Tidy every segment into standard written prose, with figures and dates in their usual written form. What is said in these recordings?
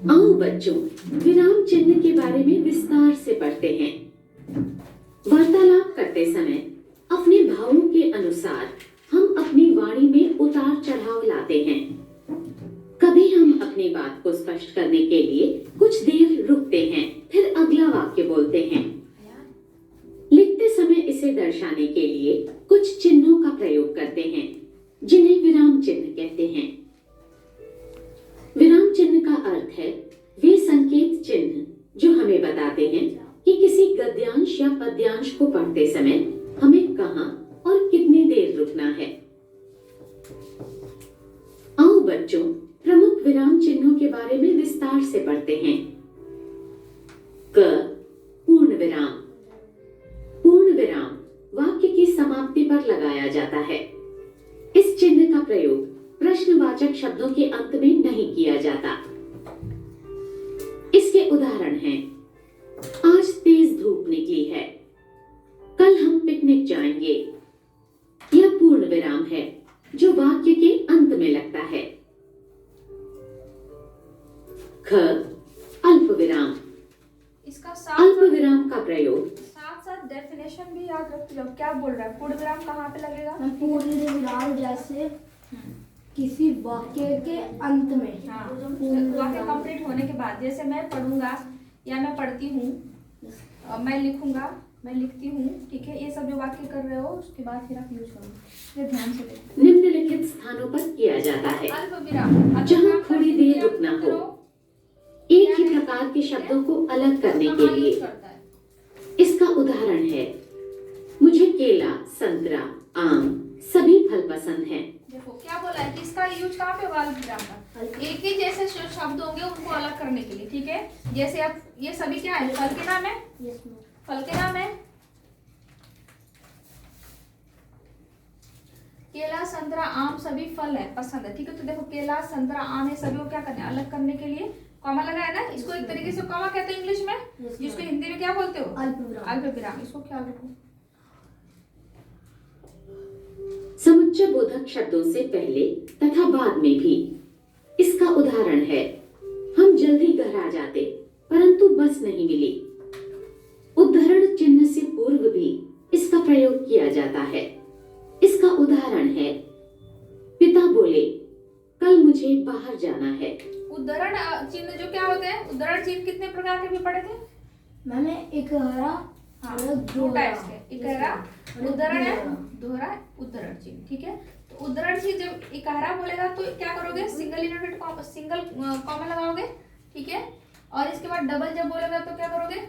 आओ बच्चों, विराम चिन्ह के बारे में विस्तार से पढ़ते हैं। वार्तालाप करते समय अपने भावों के अनुसार हम अपनी वाणी में उतार चढ़ाव लाते हैं। कभी हम अपनी बात को स्पष्ट करने के लिए कुछ देर रुकते हैं, फिर अगला वाक्य बोलते हैं। लिखते समय इसे दर्शाने के लिए कुछ चिन्हों का प्रयोग करते हैं, जिन्हें विराम चिन्ह कहते हैं। विराम चिन्ह का अर्थ है वे संकेत चिन्ह जो हमें बताते हैं कि किसी गद्यांश या पद्यांश को पढ़ते समय हमें कहां और कितनी देर रुकना है। आओ बच्चों, प्रमुख विराम चिन्हों के बारे में विस्तार से पढ़ते हैं। क पूर्ण विराम। पूर्ण विराम वाक्य की समाप्ति पर लगाया जाता है। इस चिन्ह का प्रयोग प्रश्नवाचक शब्दों के अंत में नहीं किया जाता। इसके उदाहरण हैं, आज तेज धूप निकली है, कल हम पिकनिक जाएंगे। यह पूर्ण विराम है जो वाक्य के अंत में लगता है। ख अल्प विराम। इसका अल्प विराम का प्रयोग साथ डेफिनेशन भी याद रखते जाओ। क्या बोल रहा है? पूर्ण विराम कहाँ पे लगेगा? पूर्ण विराम जैसे किसी वाक्य के अंत में। हाँ, वाक्य कंप्लीट होने के बाद, जैसे मैं पढ़ूंगा या मैं पढ़ती हूँ, मैं लिखूंगा, मैं लिखती हूँ, ठीक है, ये सब जो वाक्य कर रहे हो उसके बाद फिर आप यूज करो। ये ध्यान से देखो। निम्नलिखित स्थानों पर किया जाता है अल्प विराम जहाँ थोड़ी देर रुकना हो, एक ही प्रकार के शब्दों को अलग करने के लिए। इसका उदाहरण है, मुझे केला, संतरा, आम सभी फल पसंद हैं। देखो क्या बोला है कि इसका यूज कहाँ पे होगा? अल्प विराम का। एक ही जैसे शब्द होंगे उनको अलग करने के लिए, ठीक है। जैसे अब ये सभी क्या है? फल के नाम है, फल के नाम है। केला, संतरा, आम सभी फल है, पसंद है, ठीक है। तो देखो केला, संतरा, आम ये सभी को क्या करना है? अलग करने के लिए कॉमा लगा है ना। इसको एक तरीके से कॉमा कहते हैं इंग्लिश में, जिसको हिंदी में क्या बोलते हो? अल्प विराम। इसको क्या रखो? समुच्चय बोधक शब्दों से पहले तथा बाद में भी। इसका उदाहरण है, हम जल्दी घर आ जाते परंतु बस नहीं मिली। उद्धरण चिन्ह से पूर्व भी इसका प्रयोग किया जाता है। इसका उदाहरण है, पिता बोले, कल मुझे बाहर जाना है। उद्धरण चिन्ह जो क्या होते हैं? उद्धरण चिन्ह कितने प्रकार के भी पढ़े थे मैंने? एक हरा, दो टाइप्स के। इकहरा उद्धरण है, दोहरा उद्धरण चिन्ह, ठीक है। तो उद्धरण चिन्ह जब इकहरा बोलेगा तो क्या करोगे? Single inverted comma, single comma लगाओगे, ठीक है। और इसके बाद डबल जब बोलेगा तो क्या करोगे?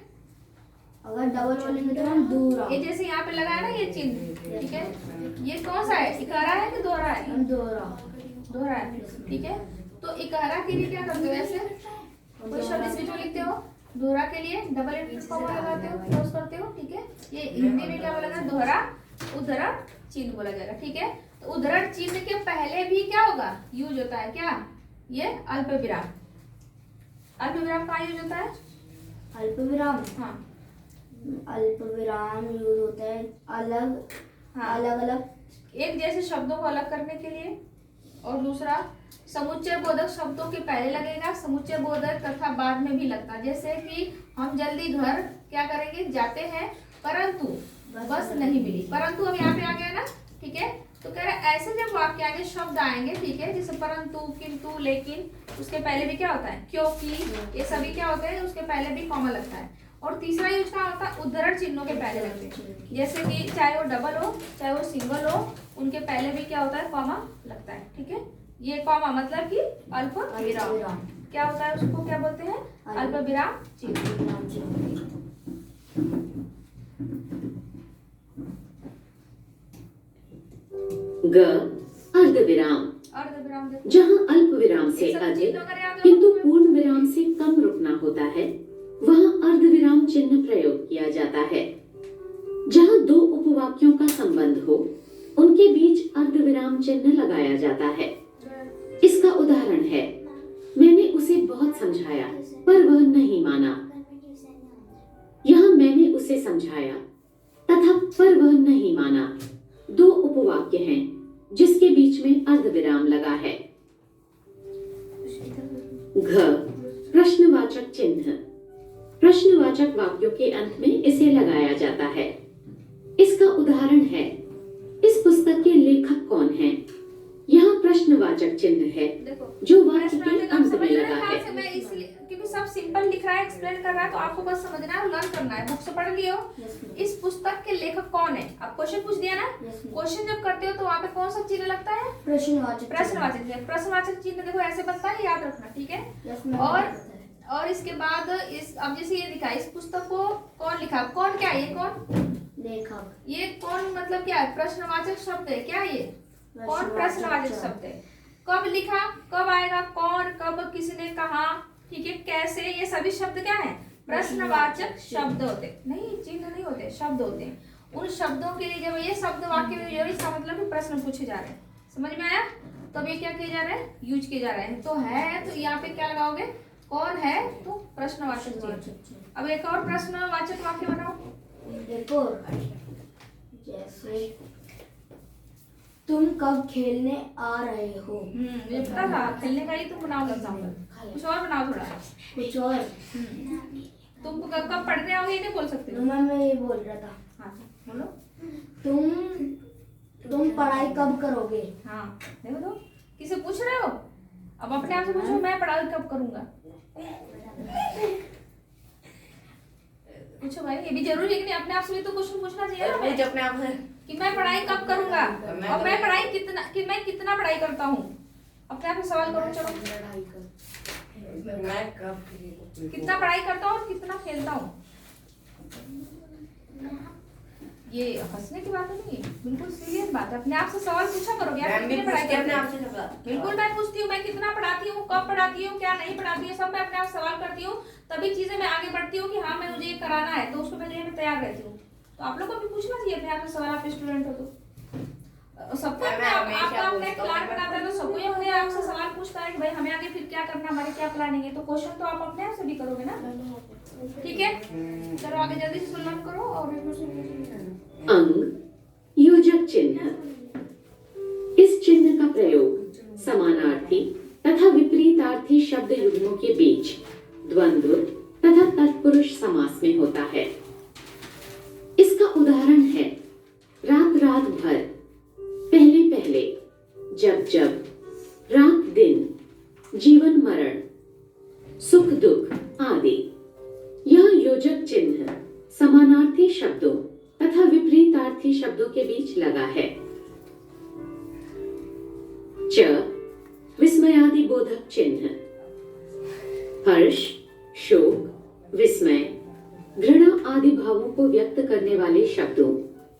अगर डबल बोलेंगे तो हम दोहरा। ये जैसे यहाँ पे लगा है ना ये चिन्ह, ठीक है। ये कौन सा है? इकहरा है कि दोहरा है? दोहरा है, ठीक है। तो इकहरा के लिए क्या करते हो? ऐसे कोई शब्द इस बीच में लिखते हो, दोहरा के लिए डबल इनवर्टेड कॉमा लगाते हो, क्लोज करते हो, ठीक है। ये हिंदी में क्या बोला जाएगा? दोहरा उद्धरण चिन्ह बोला जाएगा, ठीक है। तो उद्धरण चिन्ह के पहले भी क्या होगा? यूज होता है क्या? ये अल्प विराम। अल्प विराम कहाँ यूज होता है? अल्प विराम, हाँ, अल्प विराम यूज होता है अलग, हाँ, अलग अलग एक जैसे शब्दों को अलग करने के लिए। और दूसरा, समुच्चय बोधक शब्दों के पहले लगेगा, समुच्चय बोधक तथा बाद में भी लगता है। जैसे कि हम जल्दी घर क्या करेंगे? जाते हैं, परंतु बस नहीं मिली। परंतु अब यहाँ पे आ गया ना, ठीक है। तो कह रहे हैं ऐसे जब वाक्य आगे शब्द आएंगे, ठीक है, जैसे परंतु, किंतु, लेकिन, उसके पहले भी क्या होता है? क्योंकि, ये सभी क्या होते हैं? उसके पहले भी कॉमा लगता है। और तीसरा यूज क्या होता है? उद्धरण चिन्हों के पहले लगते हैं। जैसे कि चाहे वो डबल हो चाहे वो सिंगल हो, उनके पहले भी क्या होता है? कॉमा लगता है, ठीक है। ये कॉमा मतलब कि अल्प विराम क्या होता है? उसको क्या बोलते हैं? अल्प विराम चिन्ह। ग अर्धविराम। अर्धविराम जहाँ अल्प विराम से अधिक किंतु पूर्ण विराम से कम रुकना होता है, वहाँ अर्धविराम चिन्ह प्रयोग किया जाता है। जहाँ दो उपवाक्यों का संबंध हो, उनके बीच अर्धविराम चिन्ह लगाया जाता है। इसका उदाहरण है, मैंने उसे बहुत समझाया पर वह नहीं माना। यहाँ मैंने उसे समझाया तथा पर वह नहीं माना दो उपवाक्य हैं जिसके बीच में अर्धविराम लगा घ प्रश्नवाचक चिन्ह। प्रश्नवाचक वाक्यों के अंत में इसे लगाया जाता है। इसका उदाहरण है, इस पुस्तक के लेखक कौन हैं? यहाँ प्रश्नवाचक चिन्ह है देखो जो वाक्य के प्रश्नवाचक आप अंत समझ में रहे लगा हैं है। से मैं इसलिए क्योंकि सब सिंपल लिख रहा है, एक्सप्लेन कर रहा है, तो आपको बस समझना है और लर्न करना है। बुक से पढ़ लियो। इस पुस्तक के लेखक कौन है? अब क्वेश्चन पूछ दिया ना। क्वेश्चन जब करते हो तो वहाँ पे कौन सा चिन्ह लगता है? प्रश्नवाचक प्रश्नवाचक चिन्ह देखो ऐसे बनता है, याद रखना, ठीक है। और इसके बाद इस अब जैसे ये लिखा है, इस पुस्तक को कौन लिखा? कौन क्या है? ये कौन? लेखक। ये कौन मतलब क्या है? प्रश्नवाचक शब्द है। क्या ये? कौन प्रश्नवाचक शब्द है? कब लिखा, कब आएगा, कौन, कब, किसने कहा, ठीक है, कैसे, ये सभी शब्द क्या है? प्रश्नवाचक शब्द होते, नहीं चिन्ह नहीं होते, शब्द होते हैं। उन शब्दों के लिए जब ये शब्द वाक्य में यूज, इसका मतलब कि प्रश्न पूछे जा रहे हैं। समझ में आया? तब ये क्या किए जा रहे हैं? यूज किए जा रहे हैं। तो है तो यहाँ पे क्या लगाओगे? कौन है तो प्रश्नवाचक चिन्ह। अब एक और प्रश्नवाचक वाक्य बनाओ। देखो जैसे तुम कब खेलने आ रहे हो? मुझे पता था खेलने का ही तुम बनाओगे एग्जाम्पल। कुछ और बनाओ थोड़ा। कुछ और। तुम कब पढ़ने आओगे ये नहीं बोल सकते। मैं ये बोल रहा था। हाँ बोलो। तुम पढ़ाई कब करोगे? हाँ देखो तो किसे पूछ रहे हो? अब अपने आप से पूछो, मैं पढ़ाई कब करूंगा। पूछो भाई, ये भी जरूरी है कि नहीं? अपने आप से भी तो क्वेश्चन पूछना चाहिए ना हमें, अपने आप से कि मैं पढ़ाई कब करूंगा और मैं पढ़ाई कितना पढ़ाई करता हूँ। अपने आप से सवाल करो। चलो मैं कब कितना पढ़ाई करता हूँ और कितना खेलता हूँ। ये हंसने की बात नहीं है, बिल्कुल सीरियस बात है। अपने आप से सवाल पूछा करोगे यार, कितनी पढ़ाई करते हो? बिल्कुल मैं पूछती हूँ, मैं कितना पढ़ाती हूँ, कब पढ़ाती हूँ, क्या नहीं पढ़ाती हूँ, सब मैं अपने आप सवाल करती हूँ। तभी चीजें मैं आगे बढ़ती हूँ कि हाँ मैं मुझे ये कराना है, तो उसको मैं लिए मैं तैयार रहती हूँ। तो आप लोग को भी पूछना चाहिए अपने आप से सवाल, आप स्टूडेंट हो तो। सबको अपने प्लान बनाता है तो सबको अपने आप से सवाल पूछता है कि भाई हमें आगे फिर क्या करना, हमारे क्या प्लानिंग है। तो क्वेश्चन तो आप अपने आप से भी करोगे ना, ठीक है। चलो आगे जल्दी से लर्न करो। और अंग योजक चिन्ह। इस चिन्ह का प्रयोग समानार्थी तथा विपरीतार्थी शब्द युग्मों के बीच द्वंद्व तथा तत्पुरुष समास में होता है। इसका उदाहरण है, रात रात भर, पहले पहले, जब जब, रात दिन, जीवन मरण, सुख दुख आदि। यह योजक चिन्ह समानार्थी शब्दों तथा विपरीतार्थी शब्दों के बीच लगा है। च विस्मयादि बोधक चिन्ह। हर्ष, शोक, विस्मय, घृणा आदि भावों को व्यक्त करने वाले शब्दों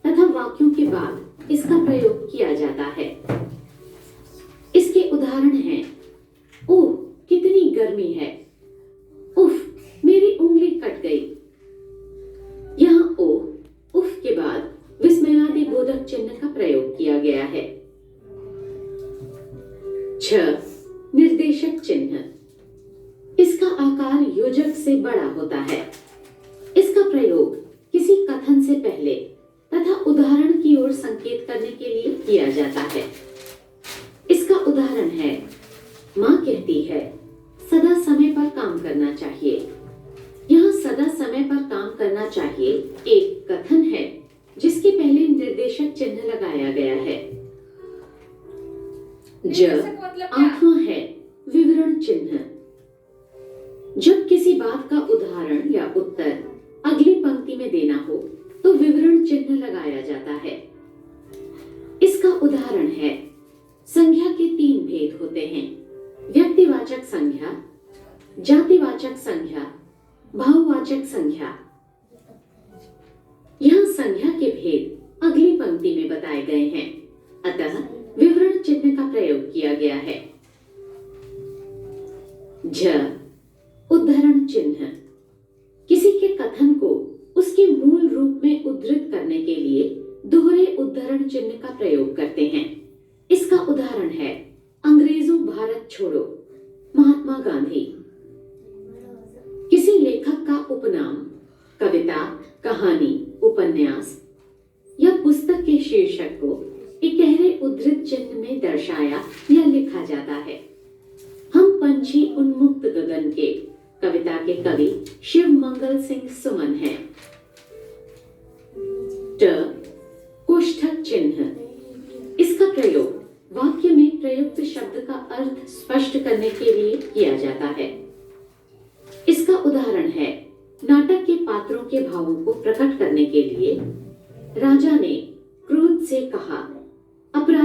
तथा वाक्यों के बाद इसका प्रयोग किया जाता है। इसके उदाहरण हैं, ओह कितनी गर्मी है, उफ मेरी उंगली कट गई। यहाँ ओह उफ के बाद विस्मयादि बोधक चिन्ह का प्रयोग किया गया है। छ निर्देशक चिन्ह। इसका आकार योजक से बड़ा होता है। इसका प्रयोग किसी कथन से पहले तथा उदाहरण की ओर संकेत करने के लिए किया जाता है। इसका उदाहरण है, माँ कहती है सदा समय पर काम करना चाहिए। यहाँ सदा समय पर काम करना चाहिए एक कथन है जिसके पहले निर्देशक चिन्ह लगाया गया है। ज आत्मा है विवरण चिन्ह। जब किसी बात का उदाहरण या उत्तर अगली पंक्ति में देना हो तो विवरण चिन्ह लगाया जाता है। इसका उदाहरण है, संज्ञा के 3 भेद होते हैं, व्यक्तिवाचक संज्ञा, जातिवाचक संज्ञा, भाववाचक संज्ञा। यहाँ संज्ञा के भेद अगली पंक्ति में बताए गए हैं, अतः विवरण चिन्ह का प्रयोग किया गया है। झ उद्धरण चिन्ह। किसी के कथन को उसके मूल रूप में उद्धृत करने के लिए दोहरे उद्धरण चिन्ह का प्रयोग करते हैं। इसका उदाहरण है, अंग्रेजों भारत छोड़ो, महात्मा गांधी। किसी लेखक का उपनाम, कविता, कहानी, उपन्यास या पुस्तक के शीर्षक को इकहरे उद्धृत चिन्ह में दर्शाया या लिखा जाता है। हम पंछी उन्मुक्त गगन के कविता के कवि शिव मंगल सिंह सुमन हैं। ट कोष्ठक चिन्ह। इसका प्रयोग वाक्य में प्रयुक्त शब्द का अर्थ स्पष्ट करने के लिए किया जाता है। इसका उदाहरण है, नाटक के पात्रों के भावों को प्रकट करने के लिए राजा ने क्रोध से कहा, अपराध